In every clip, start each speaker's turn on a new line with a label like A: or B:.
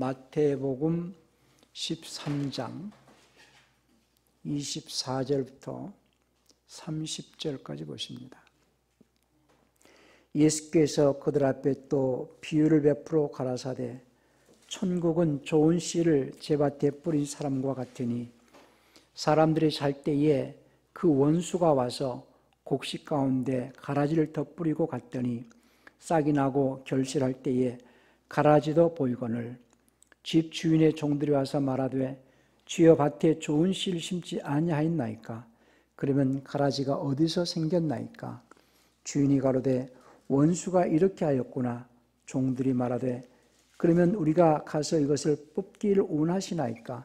A: 마태복음 13장 24절부터 30절까지 보십니다. 예수께서 그들 앞에 또 비유를 베풀어 가라사대 천국은 좋은 씨를 제밭에 뿌린 사람과 같으니 사람들이 잘 때에 그 원수가 와서 곡식 가운데 가라지를 덧뿌리고 갔더니 싹이 나고 결실할 때에 가라지도 보이거늘 집 주인의 종들이 와서 말하되 주여 밭에 좋은 씨를 심지 아니하였나이까? 그러면 가라지가 어디서 생겼나이까? 주인이 가로되 원수가 이렇게 하였구나. 종들이 말하되 그러면 우리가 가서 이것을 뽑기를 원하시나이까?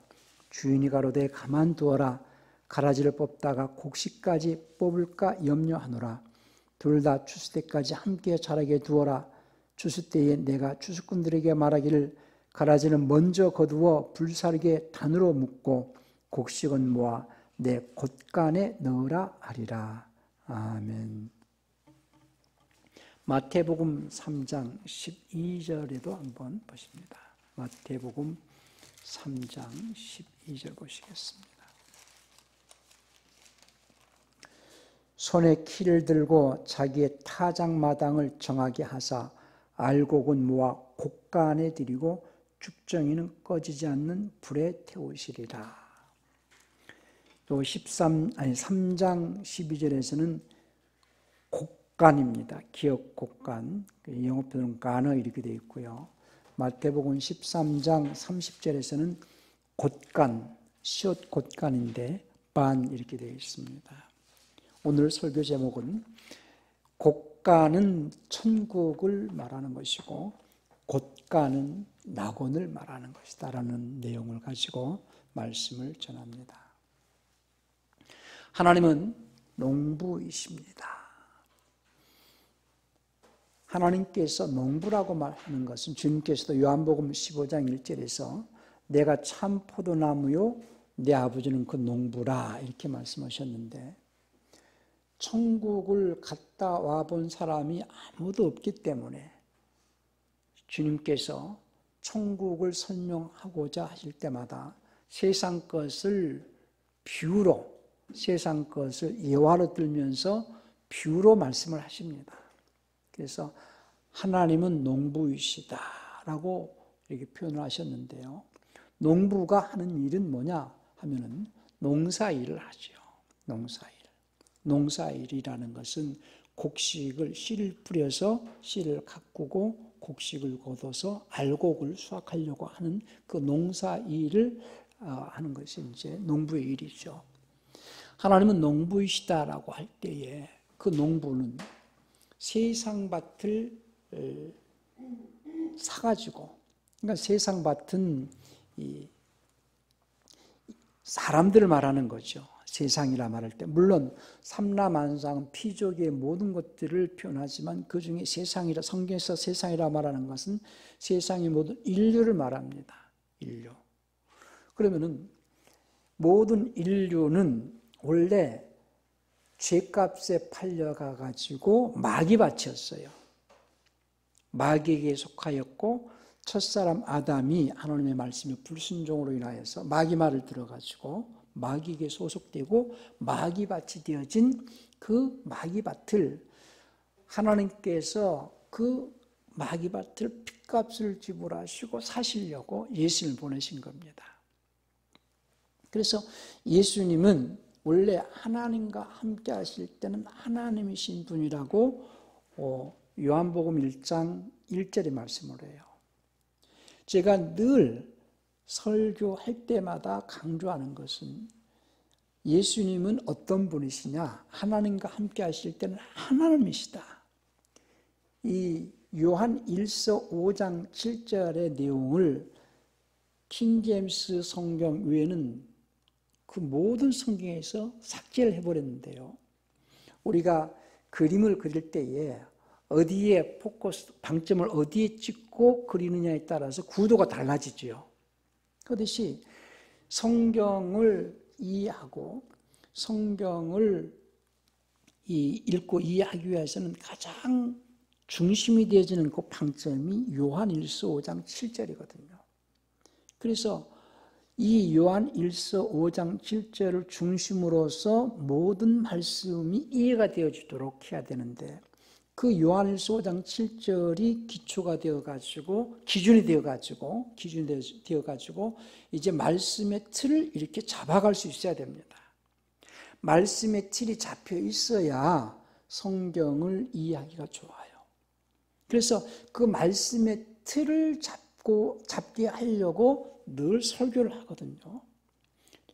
A: 주인이 가로되 가만두어라. 가라지를 뽑다가 곡식까지 뽑을까 염려하노라. 둘 다 추수 때까지 함께 자라게 두어라. 추수 때에 내가 추수꾼들에게 말하기를 가라지는 먼저 거두어 불사르게 단으로 묶고 곡식은 모아 내 곶간에 넣으라 하리라. 아멘. 마태복음 3장 12절에도 한번 보십니다. 마태복음 3장 12절 보시겠습니다. 손에 키를 들고 자기의 타작마당을 정하게 하사 알곡은 모아 곶간에 들이고 죽정이는 꺼지지 않는 불에 태우시리라. 또 3장 12절에서는 곶간입니다. 기역 곶간, 영어 표현은 가너 이렇게 되어 있고요. 마태복음 13장 30절에서는 곶간, 시옷 곶간인데 반 이렇게 되어 있습니다. 오늘 설교 제목은 곶간은 천국을 말하는 것이고 곶간은 낙원을 말하는 것이다라는 내용을 가지고 말씀을 전합니다. 하나님은 농부이십니다. 하나님께서 농부라고 말하는 것은 주님께서도 요한복음 15장 1절에서 내가 참 포도나무요 내 아버지는 그 농부라 이렇게 말씀하셨는데 천국을 갔다 와본 사람이 아무도 없기 때문에 주님께서 천국을 설명하고자 하실 때마다 세상 것을 비유로 세상 것을 예화로 들면서 비유로 말씀을 하십니다. 그래서 하나님은 농부이시다라고 이렇게 표현을 하셨는데요. 농부가 하는 일은 뭐냐 하면은 농사일을 하죠. 농사일이라는 것은 곡식을 씨를 뿌려서 씨를 가꾸고 곡식을 거둬서 알곡을 수확하려고 하는 그 농사일을 하는 것이 이제 농부의 일이죠. 하나님은 농부이시다라고 할 때에 그 농부는 세상 밭을 사가지고, 그러니까 세상 밭은 이 사람들을 말하는 거죠. 세상이라 말할 때 물론 삼라만상 피조계의 모든 것들을 표현하지만 그 중에 세상이라 성경에서 세상이라 말하는 것은 세상의 모든 인류를 말합니다. 인류. 그러면은 모든 인류는 원래 죄값에 팔려가 가지고 마귀밭이었어요. 마귀에게 속하였고 첫사람 아담이 하나님의 말씀에 불순종으로 인하여서 마귀 말을 들어가지고 마귀에게 소속되고 마귀밭이 되어진 그 마귀밭을 하나님께서 그 마귀밭을 핏값을 지불하시고 사시려고 예수님을 보내신 겁니다. 그래서 예수님은 원래 하나님과 함께 하실 때는 하나님이신 분이라고 요한복음 1장 1절에 말씀을 해요. 제가 늘 설교할 때마다 강조하는 것은 예수님은 어떤 분이시냐? 하나님과 함께 하실 때는 하나님이시다. 이 요한 1서 5장 7절의 내용을 킹제임스 성경 외에는 그 모든 성경에서 삭제를 해버렸는데요. 우리가 그림을 그릴 때에 어디에 포커스, 방점을 어디에 찍고 그리느냐에 따라서 구도가 달라지죠. 그렇듯이 성경을 이해하고 성경을 읽고 이해하기 위해서는 가장 중심이 되어지는 그 방점이 요한 1서 5장 7절이거든요. 그래서 이 요한 1서 5장 7절을 중심으로서 모든 말씀이 이해가 되어지도록 해야 되는데, 그 요한 1서 5장 7절이 기초가 되어가지고 기준이 되어가지고 이제 말씀의 틀을 이렇게 잡아갈 수 있어야 됩니다. 말씀의 틀이 잡혀 있어야 성경을 이해하기가 좋아요. 그래서 그 말씀의 틀을 잡게 하려고 늘 설교를 하거든요.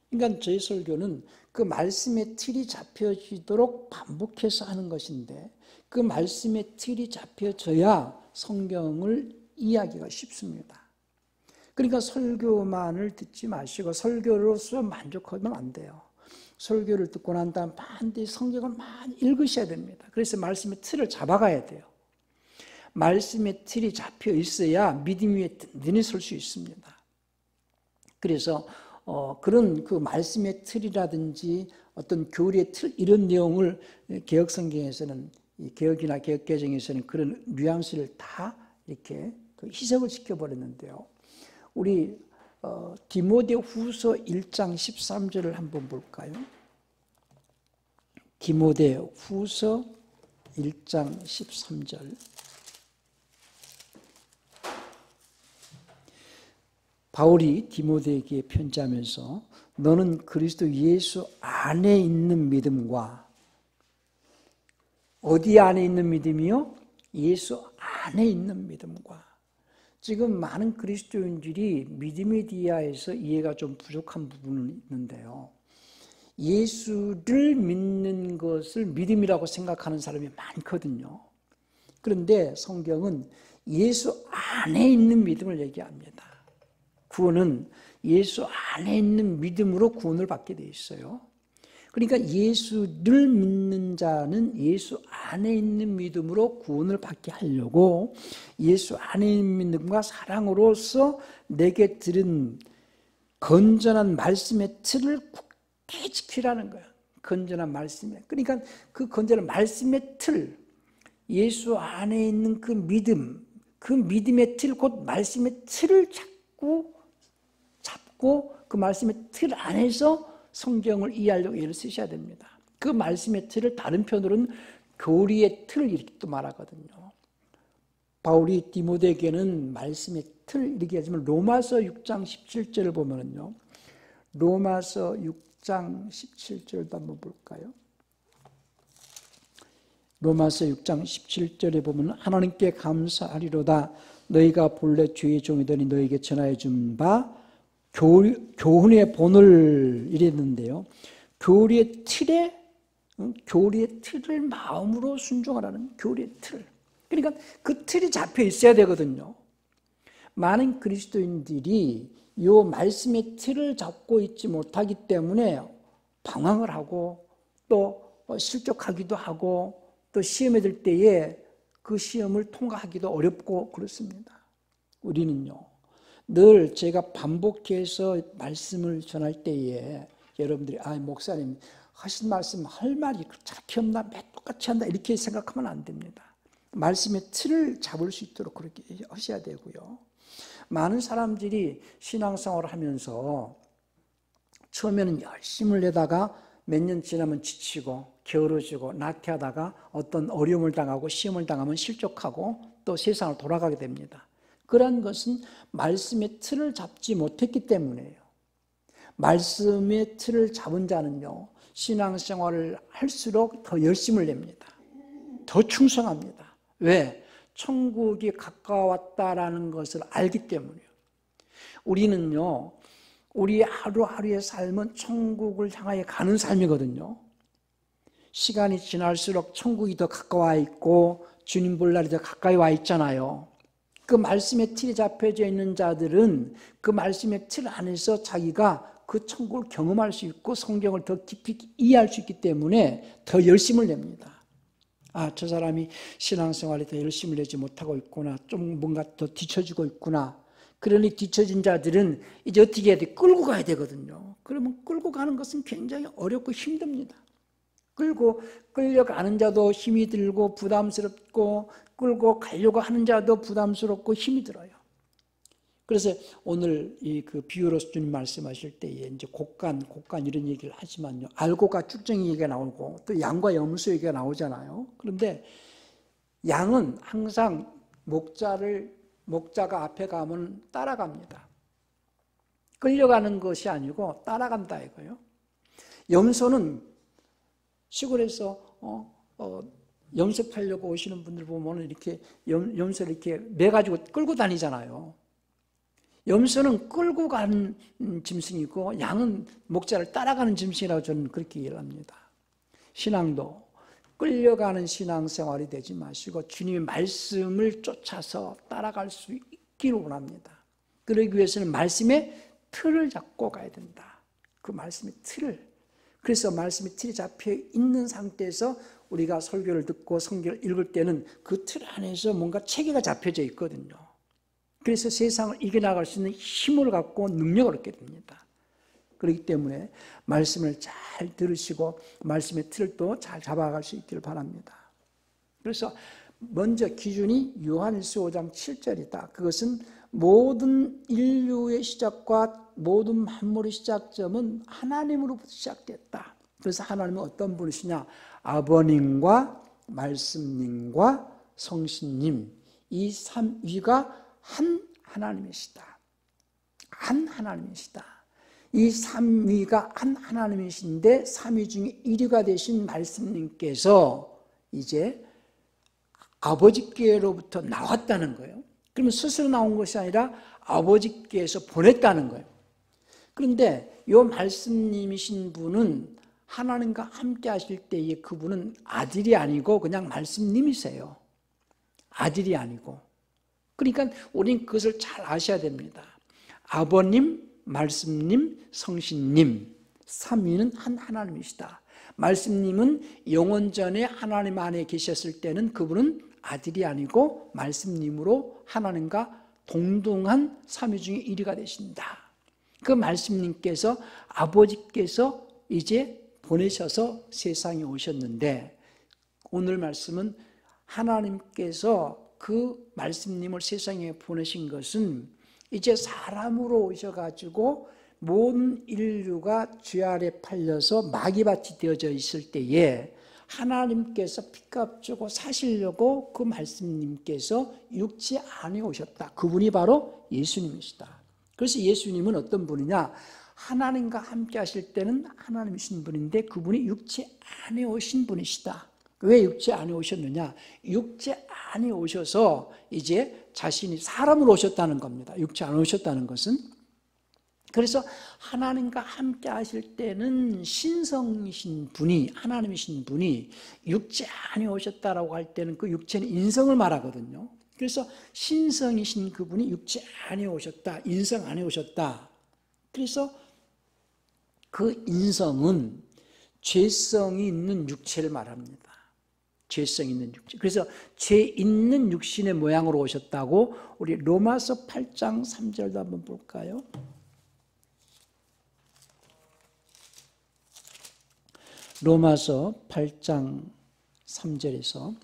A: 그러니까 저희 설교는 그 말씀의 틀이 잡혀지도록 반복해서 하는 것인데, 그 말씀의 틀이 잡혀져야 성경을 이해하기가 쉽습니다. 그러니까 설교만을 듣지 마시고 설교로서 만족하면 안 돼요. 설교를 듣고 난 다음 반드시 성경을 많이 읽으셔야 됩니다. 그래서 말씀의 틀을 잡아가야 돼요. 말씀의 틀이 잡혀 있어야 믿음 위에 든든히 설 수 있습니다. 그래서 그런 그 말씀의 틀이라든지 어떤 교리의 틀, 이런 내용을 개혁성경에서는, 개혁이나 개혁개정에서는 그런 뉘앙스를 다 이렇게 희석을 시켜버렸는데요. 우리 디모데후서 1장 13절을 한번 볼까요? 디모데후서 1장 13절. 바울이 디모데에게 편지하면서 너는 그리스도 예수 안에 있는 믿음과, 어디 안에 있는 믿음이요? 예수 안에 있는 믿음과. 지금 많은 그리스도인들이 믿음에 대해서 이해가 좀 부족한 부분은 있는데요. 예수를 믿는 것을 믿음이라고 생각하는 사람이 많거든요. 그런데 성경은 예수 안에 있는 믿음을 얘기합니다. 구원은 예수 안에 있는 믿음으로 구원을 받게 돼 있어요. 그러니까 예수를 믿는 자는 예수 안에 있는 믿음으로 구원을 받게 하려고 예수 안에 있는 믿음과 사랑으로서 내게 들은 건전한 말씀의 틀을 굳게 지키라는 거예요. 건전한 말씀에. 그러니까 그 건전한 말씀의 틀, 예수 안에 있는 그 믿음, 그 믿음의 틀, 곧 말씀의 틀을 잡고 그 말씀의 틀 안에서 성경을 이해하려고 애를 쓰셔야 됩니다. 그 말씀의 틀을 다른 편으로는 교리의 틀 이렇게 또 말하거든요. 바울이 디모데에게는 말씀의 틀 이렇게 하지만 로마서 6장 17절을 보면은요. 로마서 6장 17절도 한번 볼까요? 로마서 6장 17절에 보면 하나님께 감사하리로다 너희가 본래 주의 종이더니 너희에게 전하여 준 바 교훈의 본을 이랬는데요. 교리의 틀을 마음으로 순종하라는 교리의 틀. 그러니까 그 틀이 잡혀 있어야 되거든요. 많은 그리스도인들이 이 말씀의 틀을 잡고 있지 못하기 때문에 방황을 하고 또 실족하기도 하고 또 시험에 들 때에 그 시험을 통과하기도 어렵고 그렇습니다. 우리는요. 늘 제가 반복해서 말씀을 전할 때에 여러분들이 목사님 하신 말씀 할 말이 그렇게 없나? 매 똑같이 한다 이렇게 생각하면 안 됩니다. 말씀의 틀을 잡을 수 있도록 그렇게 하셔야 되고요. 많은 사람들이 신앙생활을 하면서 처음에는 열심을 내다가 몇 년 지나면 지치고 게으르지고 나태하다가 어떤 어려움을 당하고 시험을 당하면 실족하고 또 세상을 돌아가게 됩니다. 그러한 것은 말씀의 틀을 잡지 못했기 때문이에요. 말씀의 틀을 잡은 자는요, 신앙생활을 할수록 더 열심을 냅니다. 더 충성합니다. 왜? 천국이 가까웠다라는 것을 알기 때문이에요. 우리는요, 우리 하루하루의 삶은 천국을 향하여 가는 삶이거든요. 시간이 지날수록 천국이 더 가까워 있고 주님 볼 날이 더 가까이 와 있잖아요. 그 말씀의 틀이 잡혀져 있는 자들은 그 말씀의 틀 안에서 자기가 그 천국을 경험할 수 있고 성경을 더 깊이 이해할 수 있기 때문에 더 열심을 냅니다. 저 사람이 신앙생활에 더 열심을 내지 못하고 있구나. 좀 뭔가 더 뒤처지고 있구나. 그러니 뒤처진 자들은 이제 어떻게 해야 돼? 끌고 가야 되거든요. 그러면 끌고 가는 것은 굉장히 어렵고 힘듭니다. 끌려가는 자도 힘이 들고 부담스럽고 끌고 가려고 하는 자도 부담스럽고 힘이 들어요. 그래서 오늘 그 비유로 주님 말씀하실 때에 이제 곡간 이런 얘기를 하지만요. 알곡과 쭉정이 얘기가 나오고 또 양과 염소 얘기가 나오잖아요. 그런데 양은 항상 목자가 앞에 가면 따라갑니다. 끌려가는 것이 아니고 따라간다 이거예요. 염소는 시골에서 염소 팔려고 오시는 분들 보면 이렇게 염소를 이렇게 매가지고 끌고 다니잖아요. 염소는 끌고 가는 짐승이고 양은 목자를 따라가는 짐승이라고 저는 그렇게 이해를 합니다. 신앙도 끌려가는 신앙생활이 되지 마시고 주님의 말씀을 쫓아서 따라갈 수 있기를 원합니다. 그러기 위해서는 말씀의 틀을 잡고 가야 된다. 그 말씀의 틀을. 그래서 말씀의 틀이 잡혀 있는 상태에서 우리가 설교를 듣고 성경을 읽을 때는 그 틀 안에서 뭔가 체계가 잡혀져 있거든요. 그래서 세상을 이겨나갈 수 있는 힘을 갖고 능력을 얻게 됩니다. 그렇기 때문에 말씀을 잘 들으시고 말씀의 틀을 또 잘 잡아갈 수 있기를 바랍니다. 그래서 먼저 기준이 요한일서 5장 7절이다. 그것은 모든 인류의 시작과 모든 만물의 시작점은 하나님으로부터 시작됐다. 그래서 하나님은 어떤 분이시냐? 아버님과 말씀님과 성신님, 이 삼위가 한 하나님이시다. 한 하나님이시다. 이 삼위가 한 하나님이신데 삼위 중에 1위가 되신 말씀님께서 이제 아버지께로부터 나왔다는 거예요. 그러면 스스로 나온 것이 아니라 아버지께서 보냈다는 거예요. 그런데 이 말씀님이신 분은 하나님과 함께 하실 때에 그분은 아들이 아니고 그냥 말씀님이세요. 아들이 아니고. 그러니까 우리는 그것을 잘 아셔야 됩니다. 아버님, 말씀님, 성신님, 삼위는 한 하나님이시다. 말씀님은 영원 전에 하나님 안에 계셨을 때는 그분은 아들이 아니고 말씀님으로 하나님과 동등한 삼위 중에 1위가 되신다. 그 말씀님께서 아버지께서 이제 보내셔서 세상에 오셨는데 오늘 말씀은 하나님께서 그 말씀님을 세상에 보내신 것은 이제 사람으로 오셔가지고 모든 인류가 죄 아래 팔려서 마귀밭이 되어져 있을 때에 하나님께서 피값 주고 사시려고 그 말씀님께서 육체 안에 오셨다. 그분이 바로 예수님이시다. 그래서 예수님은 어떤 분이냐? 하나님과 함께 하실 때는 하나님이신 분인데 그분이 육체 안에 오신 분이시다. 왜 육체 안에 오셨느냐? 육체 안에 오셔서 이제 자신이 사람으로 오셨다는 겁니다. 육체 안에 오셨다는 것은. 그래서 하나님과 함께 하실 때는 신성이신 분이, 하나님이신 분이 육체 안에 오셨다라고 할 때는 그 육체는 인성을 말하거든요. 그래서 신성이신 그분이 육체 안에 오셨다, 인성 안에 오셨다. 그래서 그 인성은 죄성이 있는 육체를 말합니다. 죄성 있는 육체. 그래서 죄 있는 육신의 모양으로 오셨다고 우리 로마서 8장 3절도 한번 볼까요? 로마서 8장 3절에서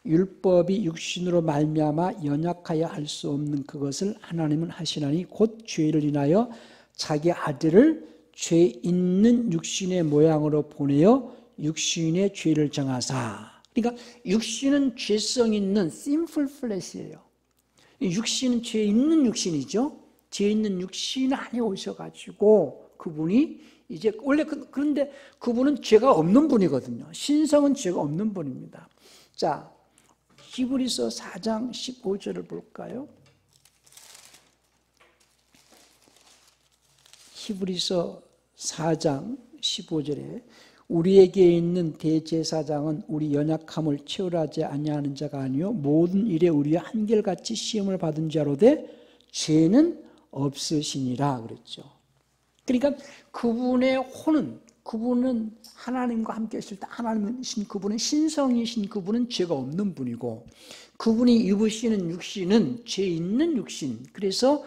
A: 율법이 육신으로 말미암아 연약하여 할 수 없는 그것을 하나님은 하시나니 곧 죄를 인하여 자기 아들을 죄 있는 육신의 모양으로 보내어 육신의 죄를 정하사. 그러니까 육신은 죄성 있는 sinful flesh예요. 육신은 죄 있는 육신이죠. 죄 있는 육신 안에 오셔가지고 그분이 이제 원래 그런데 그분은 죄가 없는 분이거든요. 신성은 죄가 없는 분입니다. 자, 히브리서 4장 15절을 볼까요? 히브리서 4장 15절에 우리에게 있는 대제사장은 우리 연약함을 채울하지 아니하는 자가 아니요 모든 일에 우리와 한결같이 시험을 받은 자로되 죄는 없으시니라 그랬죠. 그러니까 그분의 혼은, 그분은 하나님과 함께 있을 때 하나님이신 그분은 신성이신 그분은 죄가 없는 분이고 그분이 입으시는 육신은 죄 있는 육신. 그래서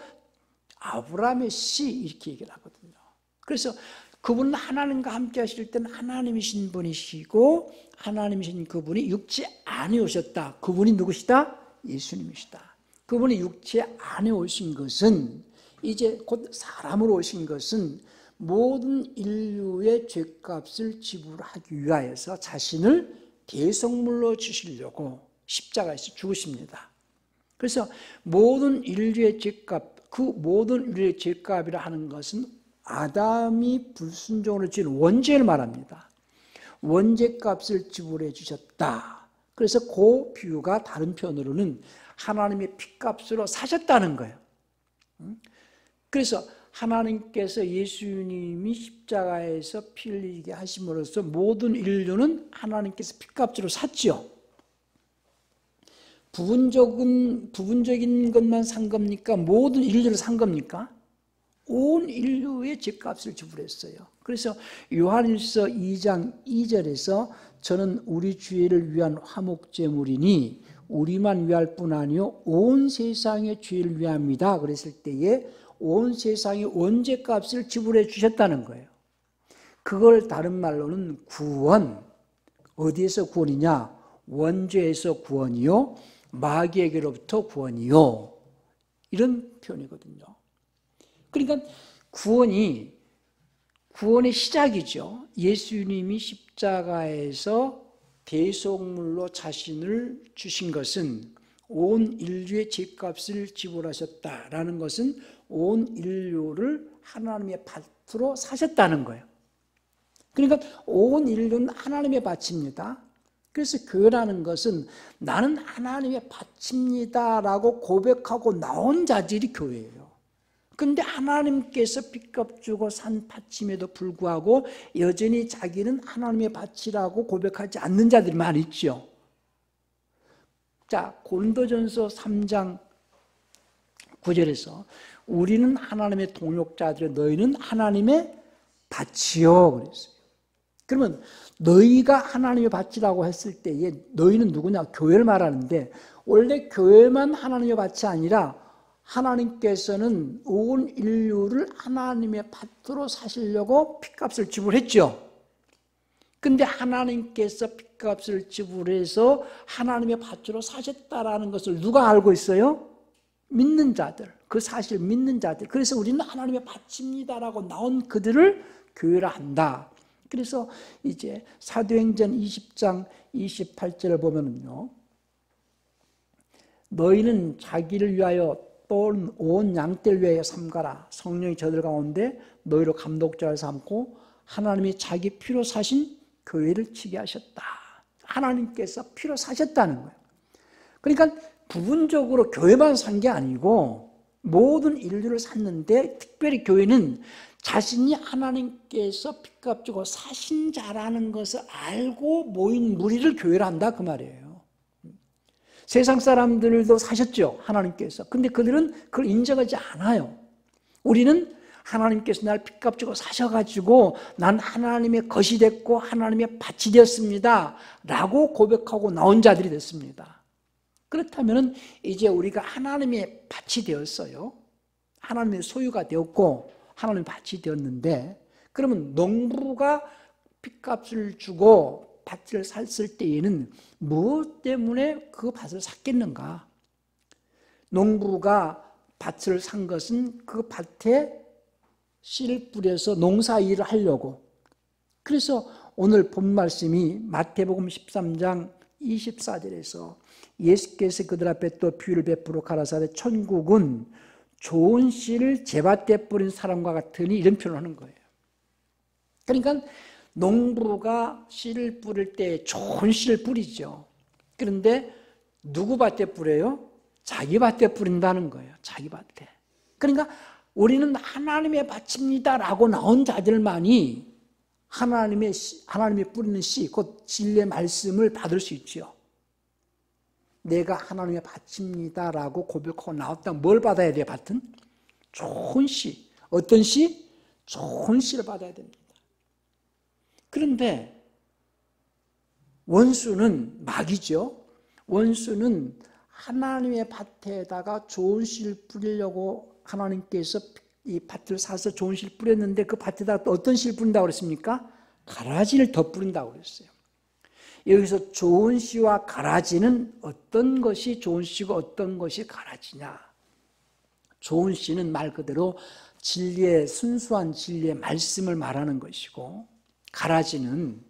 A: 아브라함의 씨 이렇게 얘기를 하거든요. 그래서 그분은 하나님과 함께 하실 때는 하나님이신 분이시고 하나님이신 그분이 육체 안에 오셨다. 그분이 누구시다? 예수님이시다. 그분이 육체 안에 오신 것은, 이제 곧 사람으로 오신 것은 모든 인류의 죄값을 지불하기 위하여서 자신을 대속물로 주시려고 십자가에서 죽으십니다. 그래서 모든 인류의 죄값, 그 모든 인류의 죄값이라 하는 것은 아담이 불순종으로 지은 원죄를 말합니다. 원죄값을 지불해 주셨다. 그래서 그 비유가 다른 편으로는 하나님의 피값으로 사셨다는 거예요. 그래서 하나님께서 예수님이 십자가에서 피 흘리게 하심으로써 모든 인류는 하나님께서 피값으로 샀죠. 부분적인 것만 산 겁니까? 모든 인류를 산 겁니까? 온 인류의 죄값을 지불했어요. 그래서 요한일서 2장 2절에서 저는 우리 죄를 위한 화목제물이니 우리만 위할 뿐 아니요 온 세상의 죄를 위함이다 그랬을 때에 온 세상의 원죄값을 지불해 주셨다는 거예요. 그걸 다른 말로는 구원, 어디에서 구원이냐? 원죄에서 구원이요 마귀에게로부터 구원이요, 이런 표현이거든요. 그러니까 구원의 시작이죠. 예수님이 십자가에서 대속물로 자신을 주신 것은 온 인류의 죄값을 지불하셨다라는 것은 온 인류를 하나님의 밭으로 사셨다는 거예요. 그러니까 온 인류는 하나님의 밭입니다. 그래서 교회라는 것은 나는 하나님의 밭입니다라고 고백하고 나온 자들이 교회예요. 그런데 하나님께서 빚값 주고 산 밭임에도 불구하고 여전히 자기는 하나님의 밭이라고 고백하지 않는 자들이 많이 있죠. 자, 고린도전서 3장 9절에서 우리는 하나님의 동역자들이요 너희는 하나님의 밭이요 그랬어요. 그러면 너희가 하나님의 밭이라고 했을 때에 너희는 누구냐? 교회를 말하는데 원래 교회만 하나님의 밭이 아니라 하나님께서는 온 인류를 하나님의 밭으로 사시려고 핏값을 지불했죠. 근데 하나님께서 핏값을 지불해서 하나님의 밭으로 사셨다라는 것을 누가 알고 있어요? 믿는 자들, 그 사실 믿는 자들. 그래서 우리는 하나님의 밭입니다라고 나온 그들을 교회라 한다. 그래서 이제 사도행전 20장 28절을 보면은요, 너희는 자기를 위하여 또 온 양떼를 위하여 삼가라. 성령이 저들 가운데 너희로 감독자를 삼고 하나님이 자기 피로 사신 교회를 치게 하셨다. 하나님께서 피로 사셨다는 거예요. 그러니까 부분적으로 교회만 산 게 아니고 모든 인류를 샀는데 특별히 교회는 자신이 하나님께서 핏값 주고 사신 자라는 것을 알고 모인 무리를 교회를 한다 그 말이에요. 세상 사람들도 사셨죠, 하나님께서. 근데 그들은 그걸 인정하지 않아요. 우리는 하나님께서 날 핏값 주고 사셔가지고 난 하나님의 것이 됐고 하나님의 밭이 되었습니다 라고 고백하고 나온 자들이 됐습니다. 그렇다면 이제 우리가 하나님의 밭이 되었어요. 하나님의 소유가 되었고 하나님의 밭이 되었는데, 그러면 농부가 핏값을 주고 밭을 샀을 때에는 무엇 때문에 그 밭을 샀겠는가? 농부가 밭을 산 것은 그 밭에 씨를 뿌려서 농사 일을 하려고. 그래서 오늘 본 말씀이 마태복음 13장 24절에서 예수께서 그들 앞에 또 비유를 베풀어 가라사대 천국은 좋은 씨를 제밭에 뿌린 사람과 같으니, 이런 표현을 하는 거예요. 그러니까 농부가 씨를 뿌릴 때 좋은 씨를 뿌리죠. 그런데 누구 밭에 뿌려요? 자기 밭에 뿌린다는 거예요. 자기 밭에. 그러니까 우리는 하나님의 밭입니다라고 나온 자들만이 하나님이 뿌리는 씨, 곧 진리의 말씀을 받을 수 있죠. 내가 하나님의 밭입니다라고 고백하고 나왔다면 뭘 받아야 돼요? 밭은? 좋은 씨. 어떤 씨? 좋은 씨를 받아야 됩니다. 그런데 원수는 마귀죠. 원수는 하나님의 밭에다가 좋은 씨를 뿌리려고 하나님께서 이 밭을 사서 좋은 씨를 뿌렸는데 그 밭에다가 또 어떤 씨를 뿌린다고 그랬습니까? 가라지를 더 뿌린다고 그랬어요. 여기서 좋은 씨와 가라지는 어떤 것이 좋은 씨고 어떤 것이 가라지냐? 좋은 씨는 말 그대로 진리의 순수한 진리의 말씀을 말하는 것이고, 가라지는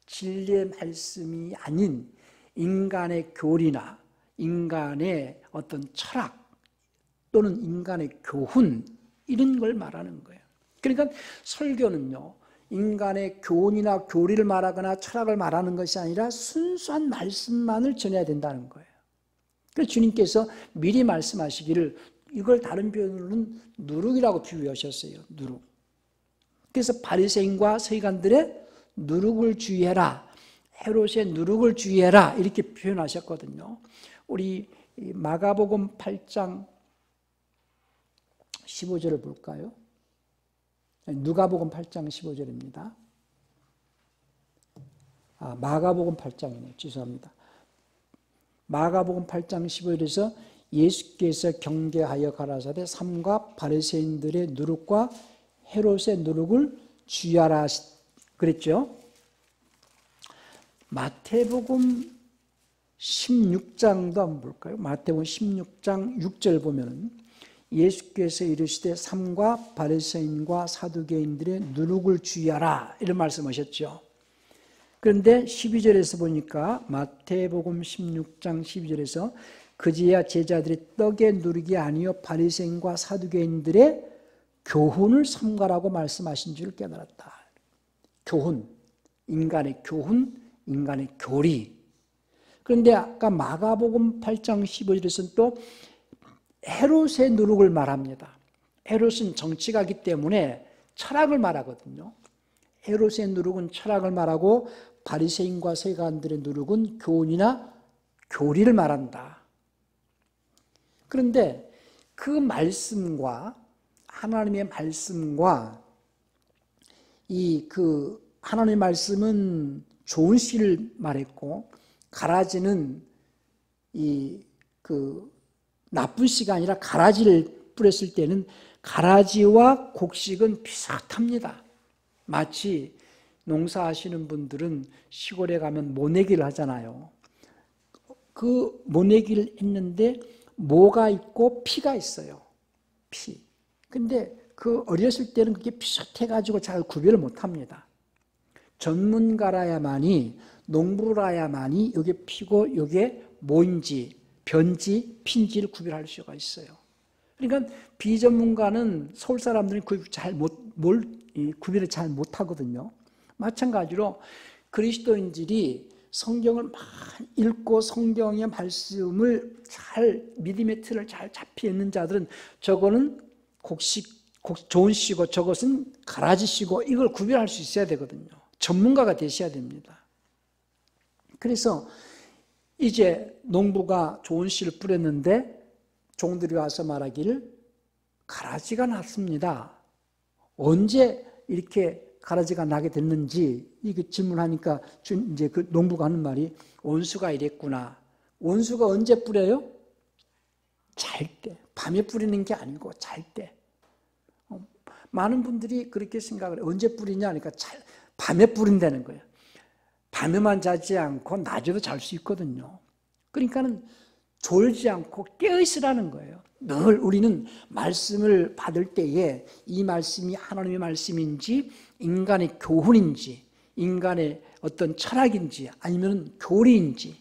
A: 진리의 말씀이 아닌 인간의 교리나 인간의 어떤 철학 또는 인간의 교훈, 이런 걸 말하는 거예요. 그러니까 설교는요, 인간의 교훈이나 교리를 말하거나 철학을 말하는 것이 아니라 순수한 말씀만을 전해야 된다는 거예요. 그래서 주님께서 미리 말씀하시기를, 이걸 다른 표현으로는 누룩이라고 비유하셨어요. 누룩. 그래서 바리새인과 서기관들의 누룩을 주의해라, 헤롯의 누룩을 주의해라, 이렇게 표현하셨거든요. 우리 마가복음 8장 15절을 볼까요? 누가복음 8장 15절입니다. 마가복음 8장이네요. 죄송합니다. 마가복음 8장 15절에서 예수께서 경계하여 가라사대 삼가 바리새인들의 누룩과 헤롯의 누룩을 주의하라 그랬죠. 마태복음 16장도 한번 볼까요? 마태복음 16장 6절 보면은 예수께서 이르시되 삼가 바리새인과 사두개인들의 누룩을 주의하라, 이런 말씀하셨죠. 그런데 12절에서 보니까 마태복음 16장 12절에서 그제야 제자들이 떡의 누룩이 아니요 바리새인과 사두개인들의 교훈을 삼가라고 말씀하신 줄 깨달았다. 교훈, 인간의 교훈, 인간의 교리. 그런데 아까 마가복음 8장 15절에서는 또 헤롯의 누룩을 말합니다. 헤롯은 정치가기 때문에 철학을 말하거든요. 헤롯의 누룩은 철학을 말하고 바리새인과 서기관들의 누룩은 교훈이나 교리를 말한다. 그런데 그 말씀과 하나님의 말씀과 하나님의 말씀은 좋은 씨를 말했고, 가라지는 나쁜 씨가 아니라 가라지를 뿌렸을 때는 가라지와 곡식은 비슷합니다. 마치 농사하시는 분들은 시골에 가면 모내기를 하잖아요. 그 모내기를 했는데 모가 있고 피가 있어요. 피. 근데 어렸을 때는 그게 비슷해가지고 잘 구별을 못합니다. 전문가라야만이, 농부라야만이 이게 피고 이게 모인지 변지 핀지를 구별할 수가 있어요. 그러니까 비전문가는 서울 사람들은 구별을 잘 못하거든요. 마찬가지로 그리스도인들이 성경을 많이 읽고 성경의 말씀을 믿음의 틀을 잘 잡혀 있는 자들은 저거는 좋은 씨고 저것은 가라지 씨고 이걸 구별할 수 있어야 되거든요. 전문가가 되셔야 됩니다. 그래서 이제 농부가 좋은 씨를 뿌렸는데 종들이 와서 말하기를 가라지가 났습니다. 언제 이렇게 가라지가 나게 됐는지 이렇게 질문하니까 이제 그 농부가 하는 말이 원수가 이랬구나. 원수가 언제 뿌려요? 잘 때. 밤에 뿌리는 게 아니고 잘 때. 많은 분들이 그렇게 생각을 해요. 언제 뿌리냐 하니까 밤에 뿌린다는 거예요. 밤에만 자지 않고 낮에도 잘 수 있거든요. 그러니까는 졸지 않고 깨어있으라는 거예요. 늘 우리는 말씀을 받을 때에 이 말씀이 하나님의 말씀인지 인간의 교훈인지 인간의 어떤 철학인지 아니면 교리인지,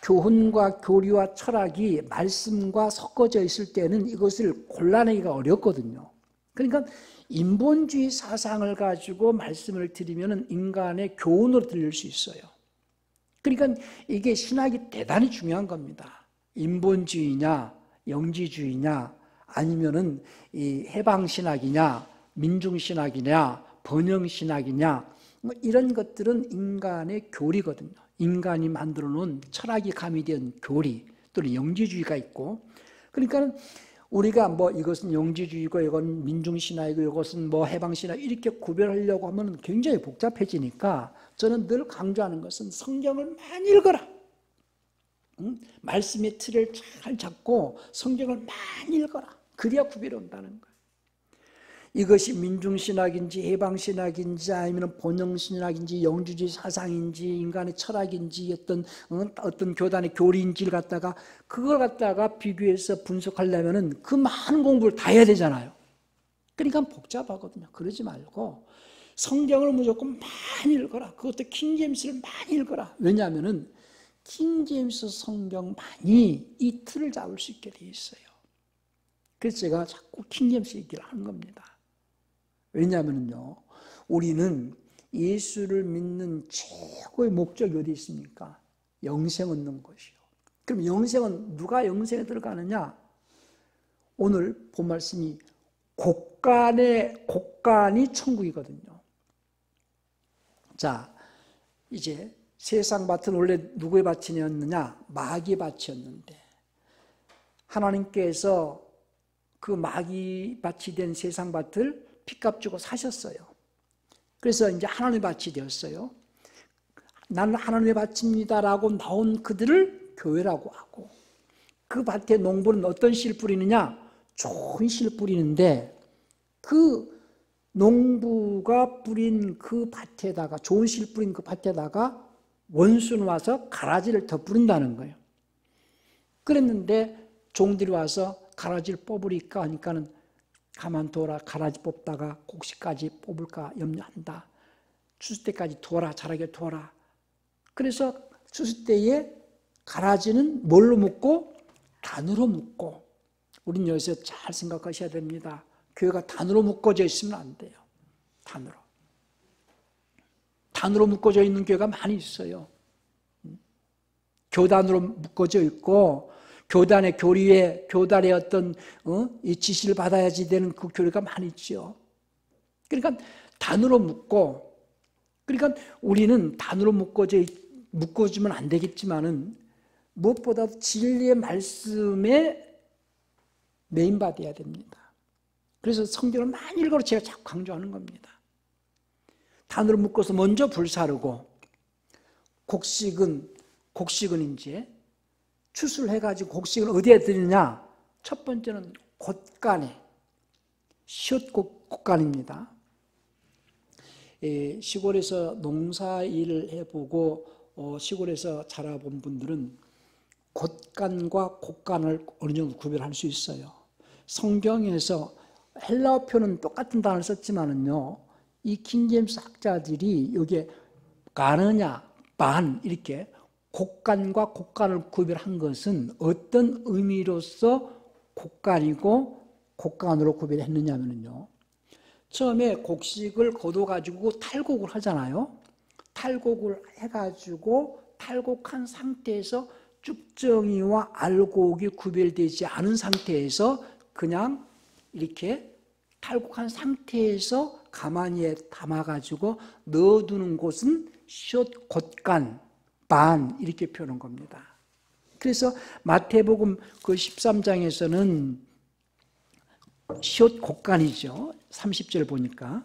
A: 교훈과 교리와 철학이 말씀과 섞어져 있을 때는 이것을 골라내기가 어렵거든요. 그러니까 인본주의 사상을 가지고 말씀을 드리면 인간의 교훈으로 들릴 수 있어요. 그러니까 이게 신학이 대단히 중요한 겁니다. 인본주의냐, 영지주의냐, 아니면은 이 해방신학이냐, 민중신학이냐, 번영신학이냐, 뭐 이런 것들은 인간의 교리거든요. 인간이 만들어 놓은 철학이 가미된 교리, 또는 영지주의가 있고, 그러니까 우리가 뭐 이것은 영지주의고 이건 민중신학이고 이것은 뭐 해방신학 이렇게 구별하려고 하면 굉장히 복잡해지니까 저는 늘 강조하는 것은 성경을 많이 읽어라. 말씀의 틀을 잘 잡고 성경을 많이 읽어라. 그래야 구별이 온다는 거예요. 이것이 민중신학인지 해방신학인지 아니면 본영신학인지 영주주의 사상인지 인간의 철학인지 어떤 교단의 교리인지를 갖다가 그걸 갖다가 비교해서 분석하려면은 그 많은 공부를 다 해야 되잖아요. 그러니까 복잡하거든요. 그러지 말고 성경을 무조건 많이 읽어라. 그것도 킹제임스를 많이 읽어라. 왜냐하면은 킹제임스 성경만이 이 틀을 잡을 수 있게 돼 있어요. 그래서 제가 자꾸 킹제임스 얘기를 하는 겁니다. 왜냐하면요, 우리는 예수를 믿는 최고의 목적이 어디 있습니까? 영생 얻는 것이요. 그럼 영생은 누가 영생에 들어가느냐? 오늘 본 말씀이 곡간이 천국이거든요. 자, 이제 세상 밭은 원래 누구의 밭이었느냐? 마귀의 밭이었는데 하나님께서 그 마귀 밭이 된 세상 밭을 핏값 주고 사셨어요. 그래서 이제 하나님의 밭이 되었어요. 나는 하나님의 밭입니다라고 나온 그들을 교회라고 하고, 그 밭에 농부는 어떤 씨를 뿌리느냐? 좋은 씨를 뿌리는데 그 농부가 뿌린 그 밭에다가, 좋은 씨를 뿌린 그 밭에다가 원수는 와서 가라지를 더 뿌린다는 거예요. 그랬는데 종들이 와서 가라지를 뽑으니까 하니까는 가만둬라, 가라지 뽑다가 곡식까지 뽑을까 염려한다. 추수 때까지 두어라, 자라게 두어라. 그래서 추수 때에 가라지는 뭘로 묶고? 단으로 묶고. 우린 여기서 잘 생각하셔야 됩니다. 교회가 단으로 묶어져 있으면 안 돼요. 단으로 묶어져 있는 교회가 많이 있어요. 교단으로 묶어져 있고 교단의 교리에 교단의 어떤 이 지시를 받아야지 되는 그 교리가 많이 있죠. 그러니까 단으로 묶고, 그러니까 우리는 단으로 묶어주면 안 되겠지만은 무엇보다도 진리의 말씀에 메인받아야 됩니다. 그래서 성경을 많이 읽으라고 제가 자꾸 강조하는 겁니다. 단으로 묶어서 먼저 불사르고, 곡식은 이제 추수를 해가지고 곡식을 어디에 드리느냐? 첫 번째는 곳간에, 시옷 곳간입니다. 시골에서 농사일을 해보고 시골에서 자라본 분들은 곳간과 곡간을 어느 정도 구별할 수 있어요. 성경에서 헬라어 표는 똑같은 단어를 썼지만은요, 이 킹제임스 학자들이 여기에 가느냐, 반 이렇게 곡간과 곡간을 구별한 것은 어떤 의미로서 곡간이고 곡간으로 구별했느냐면요, 처음에 곡식을 거둬가지고 탈곡을 하잖아요. 탈곡을 해가지고 탈곡한 상태에서 쭉정이와 알곡이 구별되지 않은 상태에서 그냥 이렇게 탈곡한 상태에서 가마니에 담아가지고 넣어두는 곳은 시옷 곳간, 반 이렇게 표현한 겁니다. 그래서 마태복음 그 13장에서는 시옷 곳간이죠. 30절 보니까.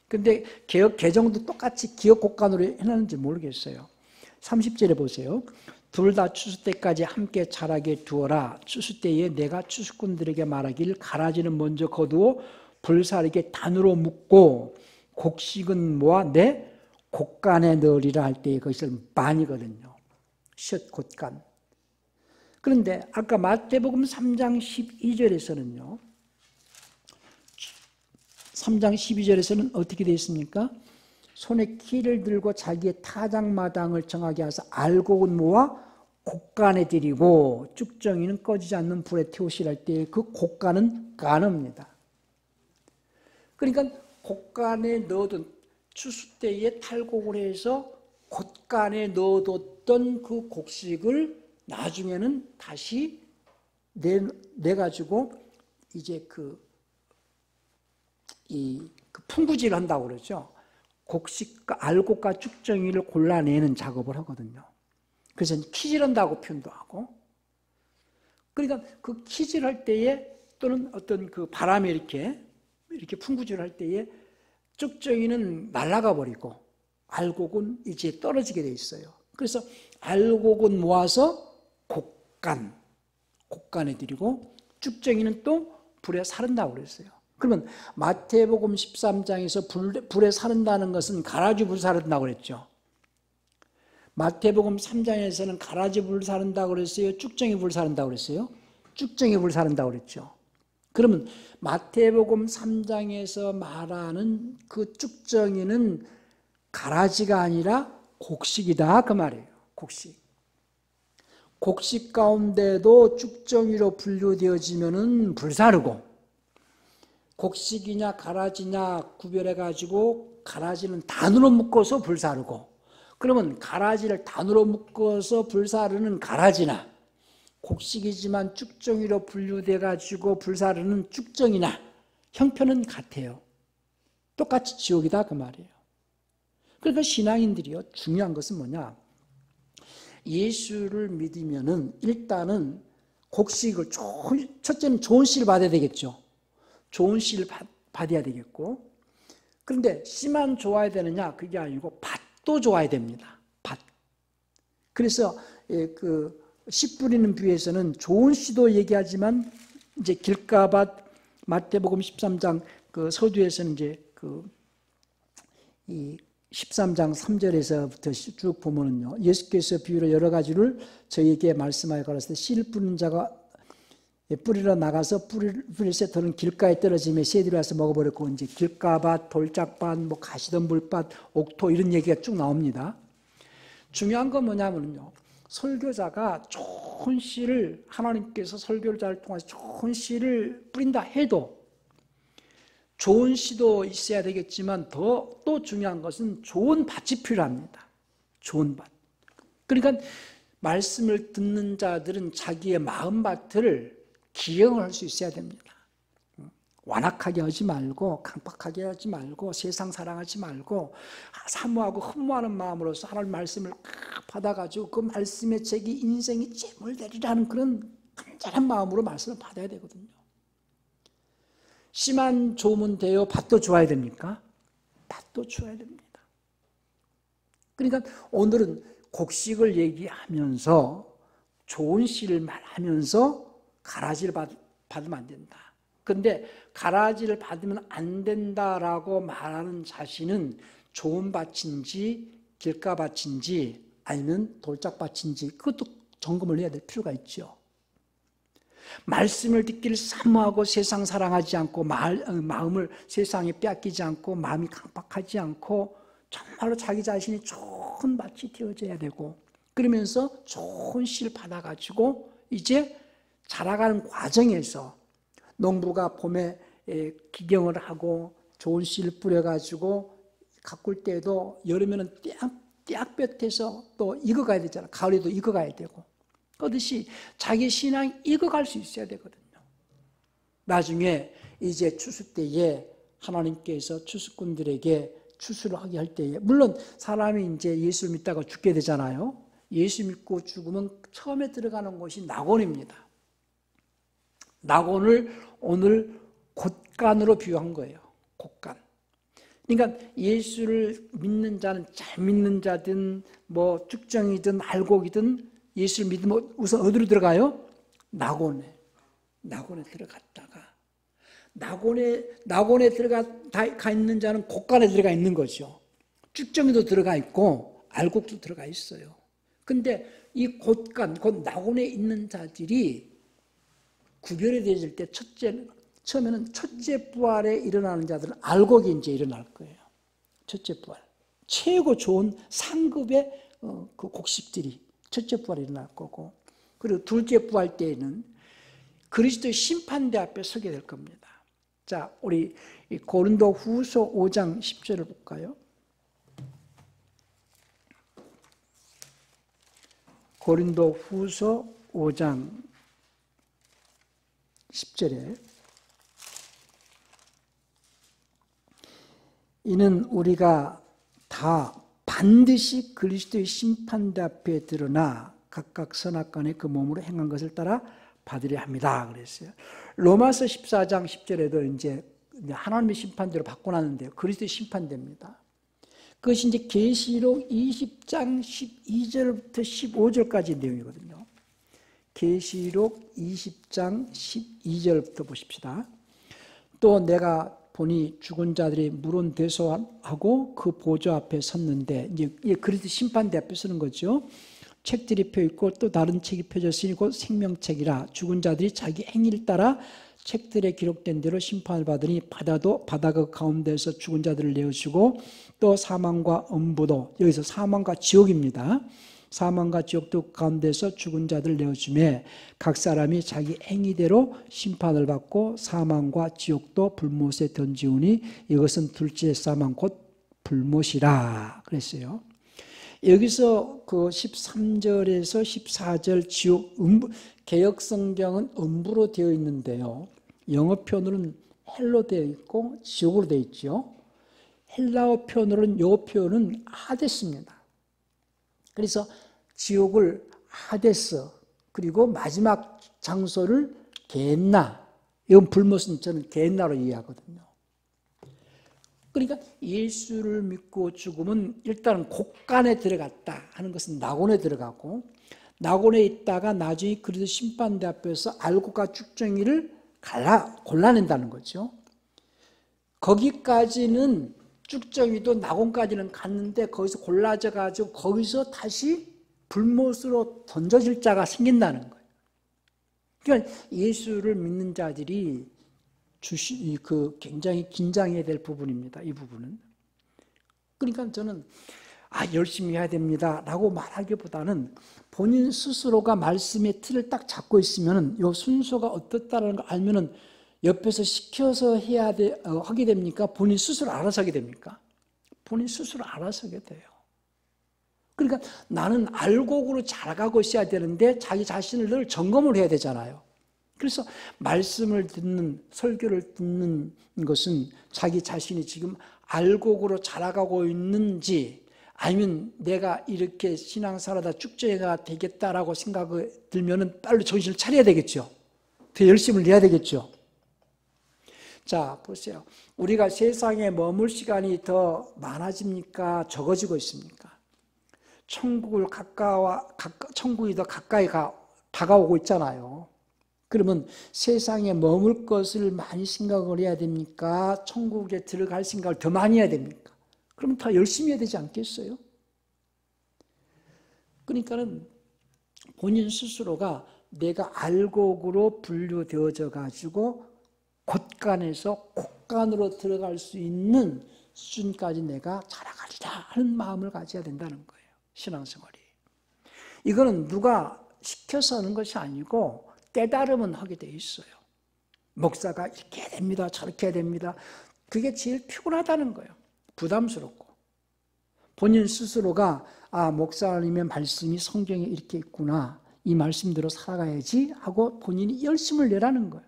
A: 근데 개역 개정도 똑같이 기역 곡간으로 해놨는지 모르겠어요. 30절에 보세요. 둘 다 추수 때까지 함께 자라게 두어라. 추수 때에 내가 추수꾼들에게 말하길 가라지는 먼저 거두어 불사르게 단으로 묶고 곡식은 모아 내 곡간에 넣으리라 할 때에 그것을 반이거든요. 시옷 곳간. 그런데 아까 마태복음 3장 12절에서는요. 3장 12절에서는 어떻게 되어 있습니까? 손에 키를 들고 자기의 타작마당을 정하게 하사 알곡은 모아 곡간에 들이고 쭉정이는 꺼지지 않는 불에 태우시라 할 때 그 곡간은 가늠니다. 그러니까 곡간에 넣어둔 추수 때에 탈곡을 해서 곡간에 넣어뒀던 그 곡식을 나중에는 다시 내가지고 이제 그 풍부지를 한다고 그러죠. 곡식과 알곡과 쭉정이를 골라내는 작업을 하거든요. 그래서 키질한다고 표현도 하고, 그러니까 그 키질할 때에 또는 어떤 그 바람에 이렇게 풍부지를 할 때에 쭉정이는 날아가 버리고 알곡은 이제 떨어지게 돼 있어요. 그래서 알곡은 모아서 곡간에 드리고 쭉정이는 또 불에 사른다고 그랬어요. 그러면 마태복음 13장에서 불에 사른다는 것은 가라지 불 사른다고 그랬죠. 마태복음 3장에서는 가라지 불 사른다고 그랬어요? 쭉정이 불 사른다고 그랬어요? 쭉정이 불 사른다고 그랬죠. 그러면 마태복음 3장에서 말하는 그 쭉정이는 가라지가 아니라 곡식이다 그 말이에요. 곡식. 곡식 가운데도 쭉정이로 분류되어지면은 불사르고, 곡식이냐 가라지냐 구별해가지고 가라지는 단으로 묶어서 불사르고, 그러면 가라지를 단으로 묶어서 불사르는 가라지나 곡식이지만 쭉정이로 분류돼가지고 불사르는 쭉정이나 형편은 같아요. 똑같이 지옥이다 그 말이에요. 그러니까 신앙인들이요, 중요한 것은 뭐냐, 예수를 믿으면은 일단은 곡식을 첫째는 좋은 씨를 받아야 되겠죠. 좋은 씨를 받아야 되겠고, 그런데 씨만 좋아야 되느냐, 그게 아니고 밭도 좋아야 됩니다. 밭. 그래서 그 씨 뿌리는 비유에서는 좋은 씨도 얘기하지만 이제 길가밭, 마태복음 13장 그 서두에서는 이제 이 13장 3절에서부터 쭉 보면은요, 예수께서 비유로 여러 가지를 저희에게 말씀하여 가라사대 씨를 뿌리는 자가 뿌리러 나가서 뿌릴 새터는 길가에 떨어지며 새들이 와서 먹어버렸고, 이제 길가밭, 돌짝밭, 뭐 가시덤불밭, 옥토 이런 얘기가 쭉 나옵니다. 중요한 건 뭐냐면요, 설교자가 좋은 씨를, 하나님께서 설교자를 통해서 좋은 씨를 뿌린다 해도 좋은 씨도 있어야 되겠지만 또 중요한 것은 좋은 밭이 필요합니다. 좋은 밭. 그러니까 말씀을 듣는 자들은 자기의 마음밭을 기영을 할 수 있어야 됩니다. 완악하게 하지 말고, 강박하게 하지 말고, 세상 사랑하지 말고, 사모하고 흠모하는 마음으로서 하나님 말씀을 받아가지고 그 말씀의 책이 인생이 재물되리라는 그런 간절한 마음으로 말씀을 받아야 되거든요. 씨만 좋으면 돼요? 밭도 좋아야 됩니까? 밭도 좋아야 됩니다. 그러니까 오늘은 곡식을 얘기하면서 좋은 씨를 말하면서 가라지를 받으면 안 된다. 그런데 가라지를 받으면 안 된다라고 말하는 자신은 좋은 밭인지 길가밭인지 아니면 돌짝밭인지 그것도 점검을 해야 될 필요가 있죠. 말씀을 듣기를 사모하고 세상 사랑하지 않고 마음을 세상에 빼앗기지 않고 마음이 강박하지 않고 정말로 자기 자신이 좋은 밭이 되어져야 되고, 그러면서 좋은 씨를 받아가지고 이제 자라가는 과정에서 농부가 봄에 기경을 하고 좋은 씨를 뿌려가지고 가꿀 때도 여름에는 떼약볕에서 또 익어가야 되잖아. 가을에도 익어가야 되고. 그렇듯이 자기 신앙이 익어갈 수 있어야 되거든요. 나중에 이제 추수 때에 하나님께서 추수꾼들에게 추수를 하게 할 때에, 물론 사람이 이제 예수를 믿다가 죽게 되잖아요. 예수 믿고 죽으면 처음에 들어가는 곳이 낙원입니다. 낙원을 오늘 곶간으로 비유한 거예요. 곶간. 그러니까 예수를 믿는 자는, 잘 믿는 자든 뭐 쭉정이든 알곡이든 예수를 믿으면 우선 어디로 들어가요? 낙원에 들어갔다가 낙원에 들어가 있는 자는 곶간에 들어가 있는 거죠. 쭉정이도 들어가 있고 알곡도 들어가 있어요. 근데 이 곶간, 곧 낙원에 있는 자들이 구별이 되질 때 처음에는 첫째 부활에 일어나는 자들은 알곡이 이제 일어날 거예요. 첫째 부활. 최고 좋은 상급의 그 곡식들이 첫째 부활에 일어날 거고, 그리고 둘째 부활 때에는 그리스도의 심판대 앞에 서게 될 겁니다. 자, 우리 고린도 후서 5장 10절을 볼까요? 고린도 후서 5장 10절에 이는 우리가 다 반드시 그리스도의 심판대 앞에 드러나 각각 선악간에 그 몸으로 행한 것을 따라 받으려 합니다. 그랬어요. 로마서 14장 10절에도 이제 하나님의 심판대로 바꿔놨는데요. 그리스도의 심판대입니다. 그것이 이제 계시록 20장 12절부터 15절까지 내용이거든요. 계시록 20장 12절부터 보십시다. 또 내가 보니 죽은 자들이 물은 대소하고 그 보좌 앞에 섰는데, 이제 그리스도 심판대 앞에 서는 거죠. 책들이 펴 있고 또 다른 책이 펴졌으니 곧 생명책이라. 죽은 자들이 자기 행위를 따라 책들에 기록된 대로 심판을 받으니 바다 그 가운데서 죽은 자들을 내어주고 또 사망과 음부도, 여기서 사망과 지옥입니다. 사망과 지옥도 가운데서 죽은 자들을 내어주매 각 사람이 자기 행위대로 심판을 받고 사망과 지옥도 불못에 던지우니 이것은 둘째 사망 곧 불못이라 그랬어요. 여기서 그 13절에서 14절 지옥, 개역성경은 음부로 되어 있는데요. 영어 표현으로는 헬로 되어 있고 지옥으로 되어 있죠. 헬라어 표현으로는 이 표현은 하데스입니다. 그래서 지옥을 하데스, 그리고 마지막 장소를 게엔나, 이건 불못은 저는 게엔나로 이해하거든요. 그러니까 예수를 믿고 죽으면 일단은 곡간에 들어갔다 하는 것은 낙원에 들어가고, 낙원에 있다가 나중에 그리스도 심판대 앞에서 알곡과 쭉정이를 골라낸다는 거죠. 거기까지는 쭉정이도 낙원까지는 갔는데 거기서 골라져 가지고 거기서 다시 불못으로 던져질 자가 생긴다는 거예요. 그러니까 예수를 믿는 자들이 굉장히 긴장해야 될 부분입니다. 이 부분은. 그러니까 저는 열심히 해야 됩니다 라고 말하기보다는 본인 스스로가 말씀의 틀을 딱 잡고 있으면 이 순서가 어떻다는 걸 알면은 옆에서 시켜서 하게 됩니까? 본인 스스로 알아서 하게 됩니까? 본인 스스로 알아서 하게 돼요. 그러니까 나는 알곡으로 자라가고 있어야 되는데 자기 자신을 늘 점검을 해야 되잖아요. 그래서 말씀을 듣는, 설교를 듣는 것은 자기 자신이 지금 알곡으로 자라가고 있는지, 아니면 내가 이렇게 신앙생활하다 쭉정이가 되겠다라고 생각이 들면은 빨리 정신을 차려야 되겠죠. 더 열심을 내야 되겠죠. 자, 보세요. 우리가 세상에 머물 시간이 더 많아집니까? 적어지고 있습니까? 천국이 더 가까이 다가오고 있잖아요. 그러면 세상에 머물 것을 많이 생각을 해야 됩니까? 천국에 들어갈 생각을 더 많이 해야 됩니까? 그러면 더 열심히 해야 되지 않겠어요? 그러니까는 본인 스스로가 내가 알곡으로 분류되어져 가지고 곳간에서 곡간으로 들어갈 수 있는 수준까지 내가 자라가리라 하는 마음을 가져야 된다는 거예요. 신앙생활이. 이거는 누가 시켜서 하는 것이 아니고 깨달으면 하게 돼 있어요. 목사가 이렇게 해야 됩니다. 저렇게 해야 됩니다. 그게 제일 피곤하다는 거예요. 부담스럽고. 본인 스스로가 목사님의 말씀이 성경에 이렇게 있구나. 이 말씀대로 살아가야지 하고 본인이 열심을 내라는 거예요.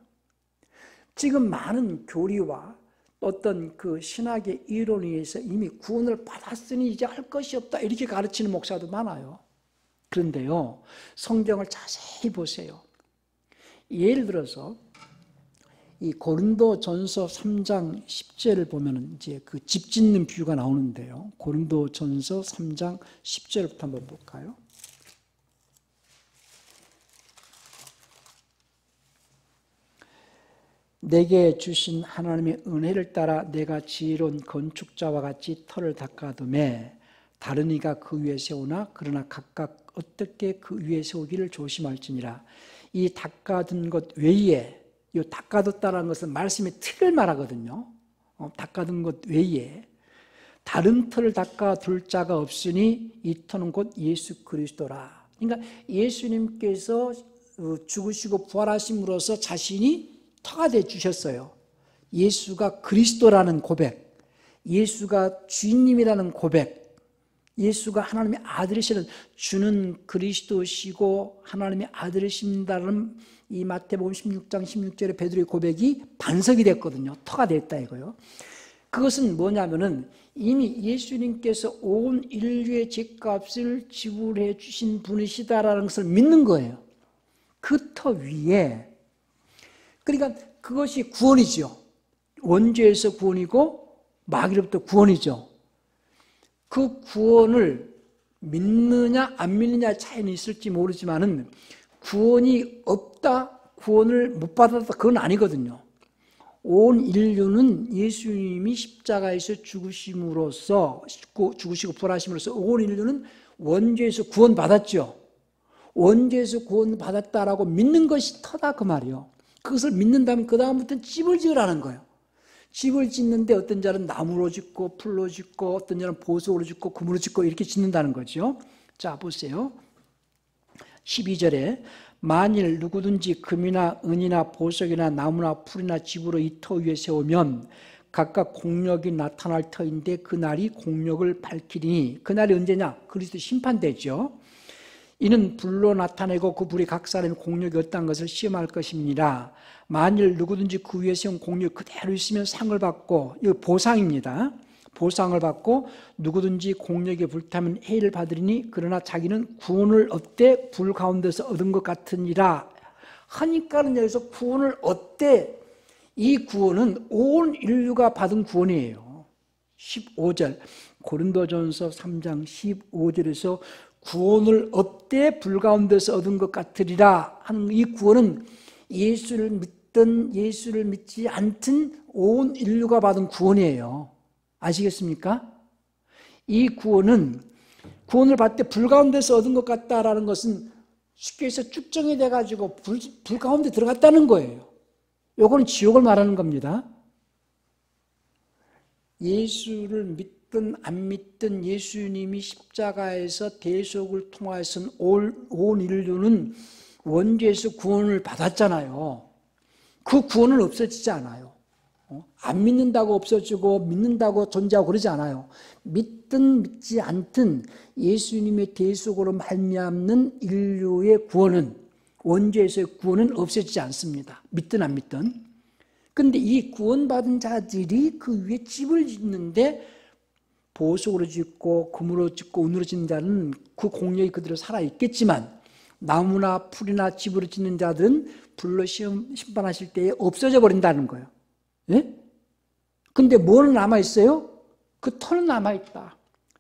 A: 지금 많은 교리와 어떤 그 신학의 이론에 의해서 이미 구원을 받았으니 이제 할 것이 없다 이렇게 가르치는 목사도 많아요. 그런데요, 성경을 자세히 보세요. 예를 들어서 이 고린도전서 3장 10절을 보면은 이제 그 집 짓는 비유가 나오는데요. 고린도전서 3장 10절부터 한번 볼까요? 내게 주신 하나님의 은혜를 따라 내가 지혜로운 건축자와 같이 터를 닦아두매 다른 이가 그 위에 세우나 그러나 각각 어떻게 그 위에 세우기를 조심할지니라. 이 닦아둔 것 외에, 이 닦아뒀다는 것은 말씀의 틀을 말하거든요. 닦아둔 것 외에 다른 터를 닦아둘 자가 없으니 이 터는 곧 예수 그리스도라. 그러니까 예수님께서 죽으시고 부활하심으로써 자신이 터가 돼 주셨어요. 예수가 그리스도라는 고백, 예수가 주인님이라는 고백, 예수가 하나님의 아들이시는 주는 그리스도시고 하나님의 아들이신다는 이 마태복음 16장 16절의 베드로의 고백이 반석이 됐거든요. 터가 됐다 이거요. 그것은 뭐냐면은 이미 예수님께서 온 인류의 죄값을 지불해 주신 분이시다라는 것을 믿는 거예요. 그 터 위에, 그러니까 그것이 구원이죠. 원죄에서 구원이고 마귀로부터 구원이죠. 그 구원을 믿느냐 안 믿느냐 차이는 있을지 모르지만은 구원이 없다, 구원을 못 받았다 그건 아니거든요. 온 인류는 예수님이 십자가에서 죽으심으로써, 죽으시고 부활하심으로써 온 인류는 원죄에서 구원받았죠. 원죄에서 구원받았다라고 믿는 것이 터다 그 말이요. 그것을 믿는다면 그 다음부터는 집을 지으라는 거예요. 집을 짓는데 어떤 자는 나무로 짓고 풀로 짓고 어떤 자는 보석으로 짓고 금으로 짓고 이렇게 짓는다는 거죠. 자, 보세요. 12절에 만일 누구든지 금이나 은이나 보석이나 나무나 풀이나 집으로 이 터 위에 세우면 각각 공력이 나타날 터인데 그날이 공력을 밝히리니, 그날이 언제냐? 그리스도 심판되죠. 이는 불로 나타내고 그 불이 각 사람의 공력이 어떤 것을 시험할 것입니다. 만일 누구든지 그 위에 세운 공력이 그대로 있으면 상을 받고, 이거 보상입니다. 보상을 받고 누구든지 공력에 불타면 해를 받으리니 그러나 자기는 구원을 얻되 불 가운데서 얻은 것 같으니라 하니까는 여기서 구원을 얻되, 이 구원은 온 인류가 받은 구원이에요. 15절 고린도전서 3장 15절에서 구원을 얻되 불 가운데서 얻은 것 같으리라 하는 이 구원은 예수를 믿든 예수를 믿지 않든 온 인류가 받은 구원이에요. 아시겠습니까? 이 구원은 구원을 받되 불 가운데서 얻은 것 같다라는 것은 쉽게 해서 쭉정이 돼가지고 불 가운데 들어갔다는 거예요. 요거는 지옥을 말하는 겁니다. 예수를 믿든 안 믿든 예수님이 십자가에서 대속을 통하여서 온 인류는 원죄에서 구원을 받았잖아요. 그 구원은 없어지지 않아요. 안 믿는다고 없어지고 믿는다고 존재하고 그러지 않아요. 믿든 믿지 않든 예수님의 대속으로 말미암는 인류의 구원은, 원죄에서의 구원은 없어지지 않습니다. 믿든 안 믿든. 그런데 이 구원받은 자들이 그 위에 집을 짓는데 보석으로 짓고 금으로 짓고 은으로 짓는 자는 그 공력이 그대로 살아있겠지만 나무나 풀이나 집으로 짓는 자들은 불로 심판하실 때에 없어져 버린다는 거예요. 예? 근데 뭐는 남아있어요? 그 터는 남아있다.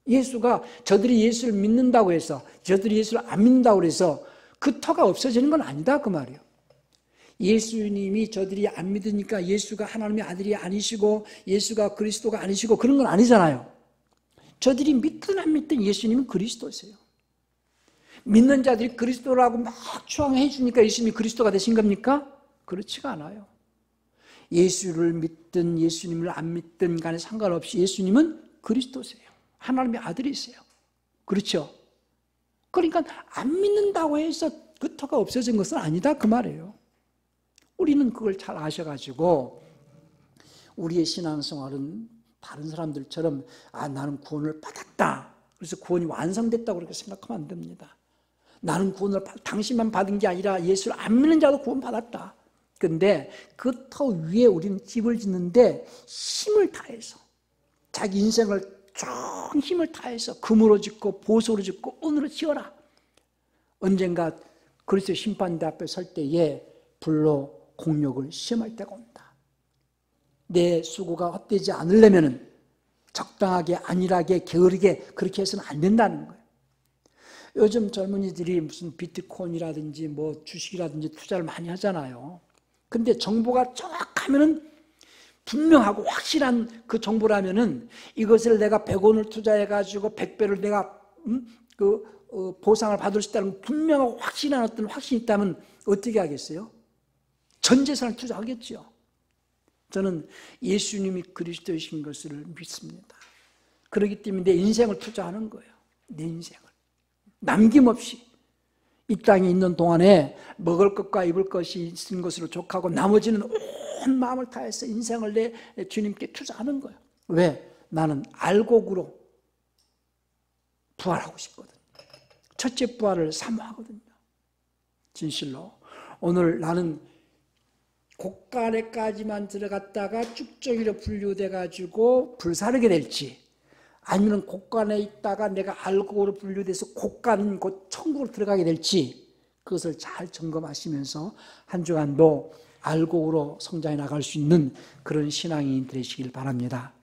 A: 예수가, 저들이 예수를 믿는다고 해서, 저들이 예수를 안 믿는다고 해서 그 터가 없어지는 건 아니다 그 말이에요. 예수님이 저들이 안 믿으니까 예수가 하나님의 아들이 아니시고 예수가 그리스도가 아니시고 그런 건 아니잖아요. 저들이 믿든 안 믿든 예수님은 그리스도세요. 믿는 자들이 그리스도라고 막 추앙해 주니까 예수님이 그리스도가 되신 겁니까? 그렇지가 않아요. 예수를 믿든 예수님을 안 믿든 간에 상관없이 예수님은 그리스도세요. 하나님의 아들이세요. 그렇죠? 그러니까 안 믿는다고 해서 그 터가 없어진 것은 아니다 그 말이에요. 우리는 그걸 잘 아셔가지고 우리의 신앙생활은 다른 사람들처럼 나는 구원을 받았다, 그래서 구원이 완성됐다고 그렇게 생각하면 안 됩니다. 나는 구원을 당신만 받은 게 아니라 예수를 안 믿는 자도 구원 받았다. 그런데 그 터 위에 우리는 집을 짓는데 힘을 다해서, 자기 인생을 쭉 힘을 다해서 금으로 짓고 보석으로 짓고 은으로 지어라. 언젠가 그리스도 심판대 앞에 설 때에 불로 공력을 시험할 때가 온다. 내 수고가 헛되지 않으려면 적당하게 안일하게 게으르게 그렇게 해서는 안 된다는 거예요. 요즘 젊은이들이 무슨 비트코인이라든지 뭐 주식이라든지 투자를 많이 하잖아요. 근데 정보가 정확하면은, 분명하고 확실한 그 정보라면은 이것을 내가 100원을 투자해가지고 100배를 내가 보상을 받을 수 있다는 분명하고 확실한 어떤 확신이 있다면 어떻게 하겠어요? 전 재산을 투자하겠죠. 저는 예수님이 그리스도이신 것을 믿습니다. 그렇기 때문에 내 인생을 투자하는 거예요. 내 인생을 남김없이 이 땅에 있는 동안에 먹을 것과 입을 것이 있는 것으로 족하고 나머지는 온 마음을 다해서 인생을 내 주님께 투자하는 거예요. 왜? 나는 알곡으로 부활하고 싶거든요. 첫째 부활을 사모하거든요. 진실로 오늘 나는 곡간에까지만 들어갔다가 쭉정이로 분류돼 가지고 불사르게 될지, 아니면 곡간에 있다가 내가 알곡으로 분류돼서 곡간 곧 천국으로 들어가게 될지, 그것을 잘 점검하시면서 한 주간도 알곡으로 성장해 나갈 수 있는 그런 신앙인이 되시길 바랍니다.